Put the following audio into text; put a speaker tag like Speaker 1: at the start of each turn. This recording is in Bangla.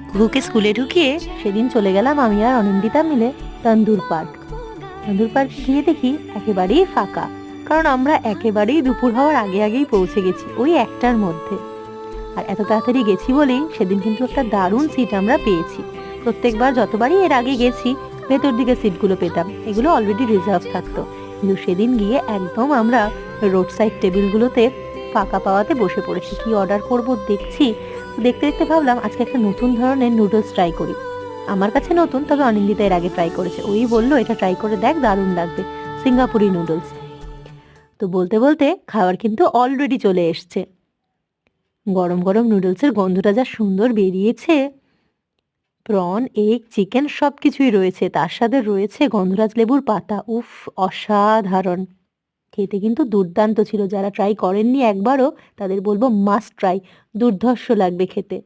Speaker 1: কুহুকে স্কুলে ঢুকিয়ে সেদিন চলে গেলাম আমি আর অনিন্দিতা মিলে তন্দুর পার্ক। তন্দুর পার্কে গিয়ে দেখি একেবারেই ফাঁকা, কারণ আমরা একেবারেই দুপুর হওয়ার আগে আগেই পৌঁছে গেছি, ওই একটার মধ্যে। আর এত তাড়াতাড়ি গেছি বলেই সেদিন কিন্তু একটা দারুণ সিট আমরা পেয়েছি। প্রত্যেকবার যতবারই এর আগে গেছি ভেতর দিকে সিটগুলো পেতাম, এগুলো অলরেডি রিজার্ভ থাকতো, কিন্তু সেদিন গিয়ে একদম আমরা রোড সাইড টেবিলগুলোতে ফাঁকা পাওয়াতে বসে পড়েছি। কি অর্ডার করব দেখছি, দেখতে দেখতে ভাবলাম আজকে একটা নতুন ধরনের নুডলস ট্রাই করি। আমার কাছে নতুন, তবে অনিন্দিতা এর আগে ট্রাই করেছে, ওই বললো এটা ট্রাই করে দেখ, দারুণ লাগবে, সিঙ্গাপুরি নুডলস। তো বলতে বলতে খাবার কিন্তু অলরেডি চলে এসছে। গরম গরম নুডলসের গন্ধটা যা সুন্দর বেরিয়েছে, প্রন, এগ, চিকেন সব কিছুই রয়েছে, তার সাথে রয়েছে গন্ধরাজ লেবুর পাতা। উফ, অসাধারণ! খেতে কিন্তু দুর্দান্ত ছিল। যারা ট্রাই করেননি একবারও তাদের বলবো মাস্ট ট্রাই, দুর্ধর্ষ লাগবে খেতে।